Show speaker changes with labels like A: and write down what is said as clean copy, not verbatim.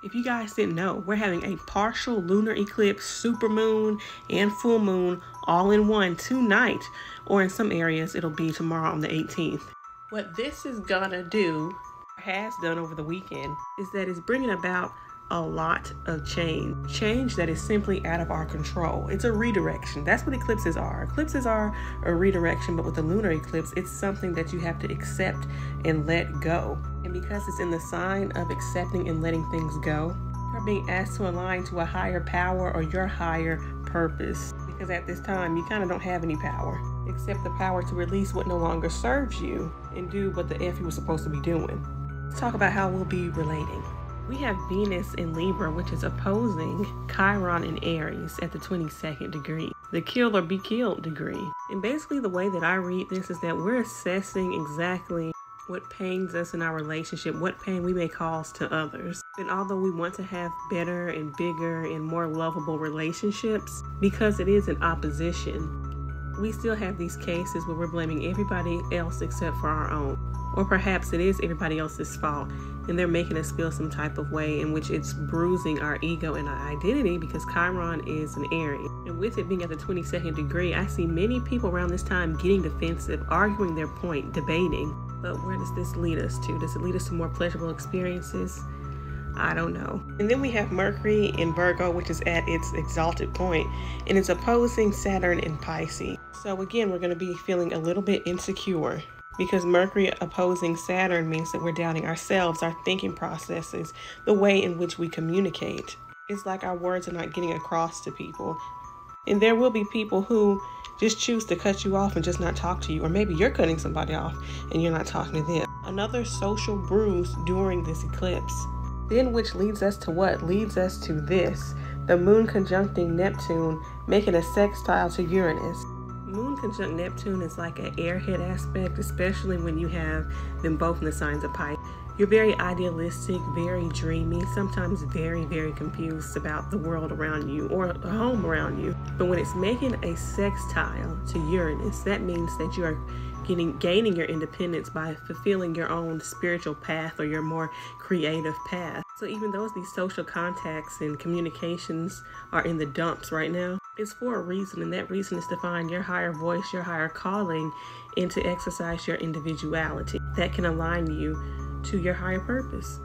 A: If you guys didn't know, we're having a partial lunar eclipse, supermoon, and full moon all in one tonight, or in some areas it'll be tomorrow on the 18th. What this is gonna do, or has done over the weekend, is that it's bringing about a lot of change that is simply out of our control. It's a redirection. That's what eclipses are. Eclipses are a redirection, but with the lunar eclipse, it's something that you have to accept and let go. And because it's in the sign of accepting and letting things go, you're being asked to align to a higher power or your higher purpose. Because at this time, you kind of don't have any power, except the power to release what no longer serves you and do what the F you were supposed to be doing. Let's talk about how we'll be relating. We have Venus in Libra, which is opposing Chiron in Aries at the 22nd degree, the kill or be killed degree. And basically the way that I read this is that we're assessing exactly what pains us in our relationship, what pain we may cause to others. And although we want to have better and bigger and more lovable relationships, because it is an opposition, we still have these cases where we're blaming everybody else except for our own. Or perhaps it is everybody else's fault and they're making us feel some type of way in which it's bruising our ego and our identity, because Chiron is an Aries. And with it being at the 22nd degree, I see many people around this time getting defensive, arguing their point, debating. But where does this lead us to? Does it lead us to more pleasurable experiences? I don't know. And then we have Mercury in Virgo, which is at its exalted point, and it's opposing Saturn in Pisces. So again, we're going to be feeling a little bit insecure, because Mercury opposing Saturn means that we're doubting ourselves, our thinking processes, the way in which we communicate. It's like our words are not getting across to people. And there will be people who just choose to cut you off and just not talk to you. Or maybe you're cutting somebody off and you're not talking to them. Another social bruise during this eclipse. Then which leads us to what? Leads us to this. The moon conjuncting Neptune, making a sextile to Uranus. Moon conjunct Neptune is like an airhead aspect, especially when you have them both in the signs of Pisces. You're very idealistic, very dreamy, sometimes very, very confused about the world around you or the home around you. But when it's making a sextile to Uranus, that means that you are gaining your independence by fulfilling your own spiritual path or your more creative path. So even though these social contacts and communications are in the dumps right now, it's for a reason, and that reason is to find your higher voice, your higher calling, and to exercise your individuality that can align you to your higher purpose.